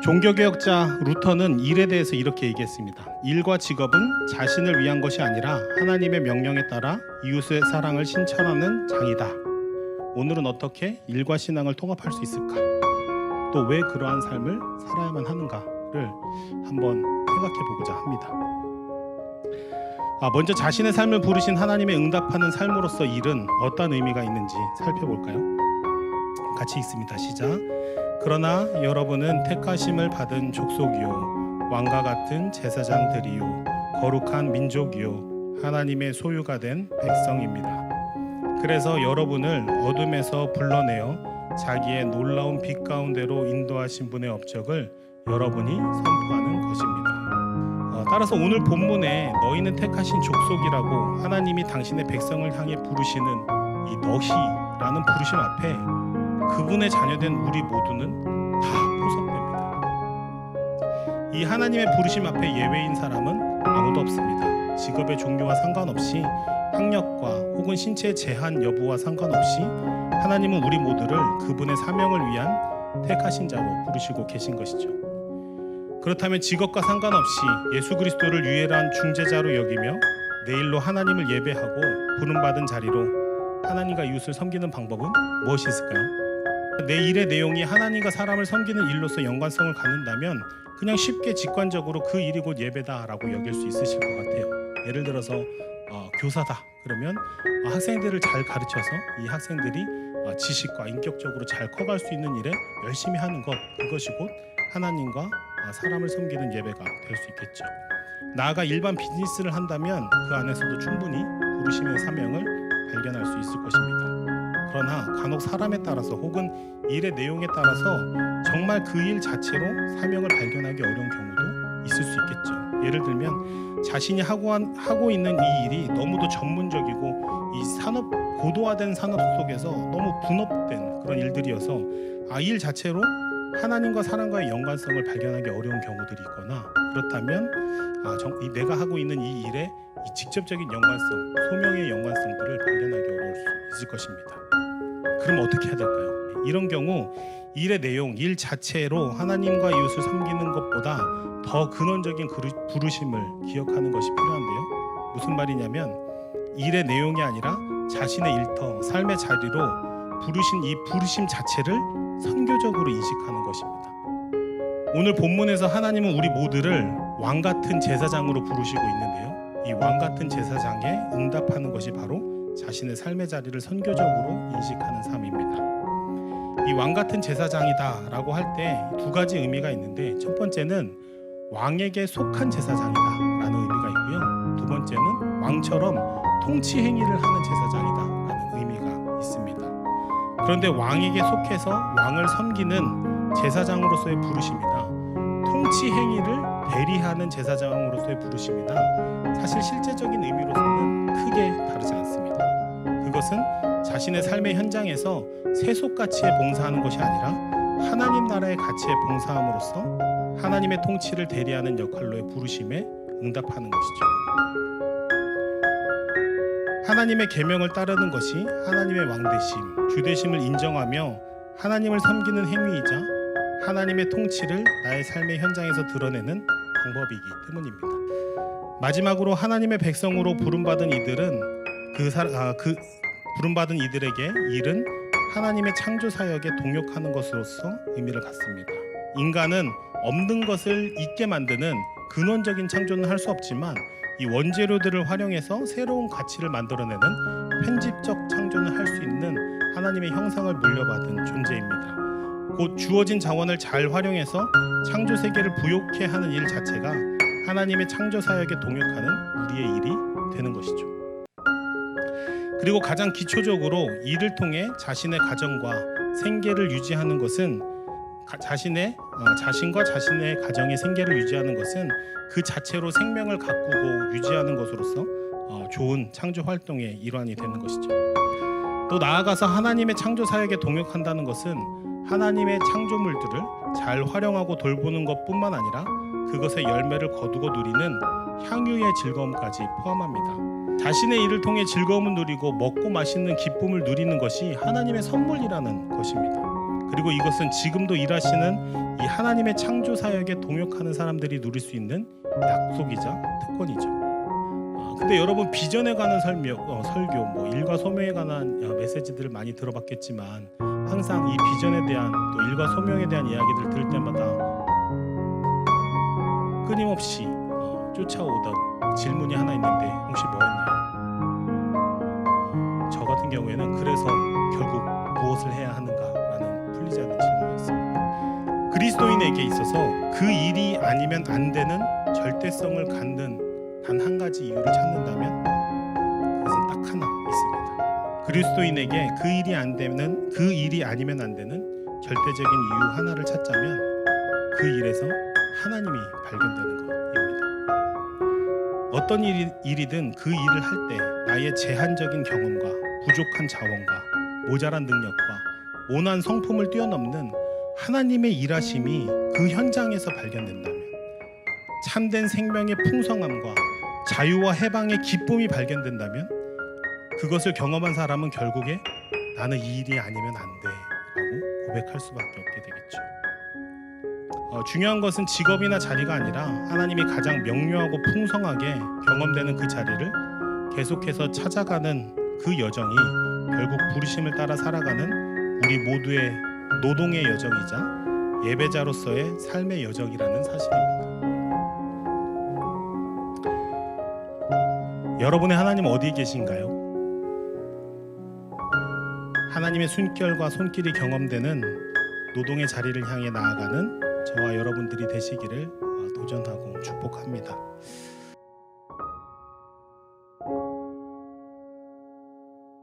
종교개혁자 루터는 일에 대해서 이렇게 얘기했습니다. 일과 직업은 자신을 위한 것이 아니라 하나님의 명령에 따라 이웃의 사랑을 실천하는 장이다. 오늘은 어떻게 일과 신앙을 통합할 수 있을까? 또 왜 그러한 삶을 살아야만 하는가를 한번 생각해 보고자 합니다. 먼저 자신의 삶을 부르신 하나님의 응답하는 삶으로서 일은 어떤 의미가 있는지 살펴볼까요? 같이 읽습니다. 시작. 그러나 여러분은 택하심을 받은 족속이요 왕과 같은 제사장들이요 거룩한 민족이요 하나님의 소유가 된 백성입니다. 그래서 여러분을 어둠에서 불러내어 자기의 놀라운 빛 가운데로 인도하신 분의 업적을 여러분이 선포하는 것입니다. 따라서 오늘 본문에 너희는 택하신 족속이라고 하나님이 당신의 백성을 향해 부르시는 이 너희라는 부르심 앞에 그분의 자녀된 우리 모두는 다 포섭됩니다. 이 하나님의 부르심 앞에 예외인 사람은 아무도 없습니다. 직업의 종류와 상관없이 학력과 혹은 신체의 제한 여부와 상관없이 하나님은 우리 모두를 그분의 사명을 위한 택하신 자로 부르시고 계신 것이죠. 그렇다면 직업과 상관없이 예수 그리스도를 유일한 중재자로 여기며 내일로 하나님을 예배하고 부름받은 자리로 하나님과 이웃을 섬기는 방법은 무엇이 있을까요? 내 일의 내용이 하나님과 사람을 섬기는 일로서 연관성을 갖는다면 그냥 쉽게 직관적으로 그 일이 곧 예배다라고 여길 수 있으실 것 같아요. 예를 들어서 교사다 그러면 학생들을 잘 가르쳐서 이 학생들이 지식과 인격적으로 잘 커갈 수 있는 일에 열심히 하는 것, 그것이 곧 하나님과 사람을 섬기는 예배가 될 수 있겠죠. 나아가 일반 비즈니스를 한다면 그 안에서도 충분히 부르심의 사명을 발견할 수 있을 것입니다. 그러나 간혹 사람에 따라서 혹은 일의 내용에 따라서 정말 그 일 자체로 사명을 발견하기 어려운 경우도 있을 수 있겠죠. 예를 들면 자신이 하고 있는 이 일이 너무도 전문적이고 이 고도화된 산업 속에서 너무 분업된 그런 일들이어서 일 자체로 하나님과 사람과의 연관성을 발견하기 어려운 경우들이 있거나, 그렇다면 내가 하고 있는 이 일의 이 직접적인 연관성, 소명의 연관성들을 발견하기 어려울 수 있을 것입니다. 그럼 어떻게 해야 될까요? 이런 경우 일의 내용, 일 자체로 하나님과 이웃을 섬기는 것보다 더 근원적인 부르심을 기억하는 것이 필요한데요. 무슨 말이냐면 일의 내용이 아니라 자신의 일터, 삶의 자리로 부르신 이 부르심 자체를 선교적으로 인식하는 것입니다. 오늘 본문에서 하나님은 우리 모두를 왕같은 제사장으로 부르시고 있는데요. 이 왕같은 제사장에 응답하는 것이 바로 자신의 삶의 자리를 선교적으로 인식하는 삶입니다. 이 왕같은 제사장이다 라고 할 때 두 가지 의미가 있는데, 첫 번째는 왕에게 속한 제사장이다 라는 의미가 있고요, 두 번째는 왕처럼 통치 행위를 하는 제사장이다 라는 의미가 있습니다. 그런데 왕에게 속해서 왕을 섬기는 제사장으로서의 부르심이나 통치 행위를 대리하는 제사장으로서의 부르심이나 사실 실제적인 의미로서는 크게 다르지 않습니다. 그것은 자신의 삶의 현장에서 세속가치에 봉사하는 것이 아니라 하나님 나라의 가치에 봉사함으로써 하나님의 통치를 대리하는 역할로의 부르심에 응답하는 것이죠. 하나님의 계명을 따르는 것이 하나님의 왕되심, 주되심을 인정하며 하나님을 섬기는 행위이자 하나님의 통치를 나의 삶의 현장에서 드러내는 방법이기 때문입니다. 마지막으로 하나님의 백성으로 부름받은 이들은 부름받은 이들에게 일은 하나님의 창조 사역에 동역하는 것으로서 의미를 갖습니다. 인간은 없는 것을 있게 만드는 근원적인 창조는 할 수 없지만 이 원재료들을 활용해서 새로운 가치를 만들어내는 편집적 창조는 할 수 있는 하나님의 형상을 물려받은 존재입니다. 곧 주어진 자원을 잘 활용해서 창조 세계를 부욕해 하는 일 자체가 하나님의 창조 사역에 동역하는 우리의 일이 되는 것이죠. 그리고 가장 기초적으로 일을 통해 자신의 가정과 생계를 유지하는 것은 자신과 자신의 가정의 생계를 유지하는 것은 그 자체로 생명을 가꾸고 유지하는 것으로서 좋은 창조 활동의 일환이 되는 것이죠. 또 나아가서 하나님의 창조 사역에 동역한다는 것은 하나님의 창조물들을 잘 활용하고 돌보는 것뿐만 아니라 그것의 열매를 거두고 누리는 향유의 즐거움까지 포함합니다. 자신의 일을 통해 즐거움을 누리고 먹고 마시는 기쁨을 누리는 것이 하나님의 선물이라는 것입니다. 그리고 이것은 지금도 일하시는 이 하나님의 창조 사역에 동역하는 사람들이 누릴 수 있는 약속이자 특권이죠. 근데 여러분 비전에 관한 설교, 뭐 일과 소명에 관한 메시지들을 많이 들어봤겠지만 항상 이 비전에 대한 또 일과 소명에 대한 이야기들을 들을 때마다 끊임없이 쫓아오던 질문이 하나 있는데 혹시 뭐였나요? 저 같은 경우에는 그래서 결국 무엇을 해야 하는가라는 풀리지 않는 질문이었습니다. 그리스도인에게 있어서 그 일이 아니면 안 되는 절대성을 갖는 단 한 가지 이유를 찾는다면 그것은 딱 하나 있습니다. 그리스도인에게 그 일이 아니면 안 되는 절대적인 이유 하나를 찾자면 그 일에서 하나님이 발견되는 것입니다. 어떤 일이든 그 일을 할 때 나의 제한적인 경험과 부족한 자원과 모자란 능력과 모난 성품을 뛰어넘는 하나님의 일하심이 그 현장에서 발견된다면 참된 생명의 풍성함과 자유와 해방의 기쁨이 발견된다면 그것을 경험한 사람은 결국에 나는 이 일이 아니면 안 돼 라고 고백할 수밖에 없게 되겠죠. 중요한 것은 직업이나 자리가 아니라 하나님이 가장 명료하고 풍성하게 경험되는 그 자리를 계속해서 찾아가는 그 여정이 결국 부르심을 따라 살아가는 우리 모두의 노동의 여정이자 예배자로서의 삶의 여정이라는 사실입니다. 여러분의 하나님 어디에 계신가요? 하나님의 숨결과 손길이 경험되는 노동의 자리를 향해 나아가는 저와 여러분들이 되시기를 도전하고 축복합니다.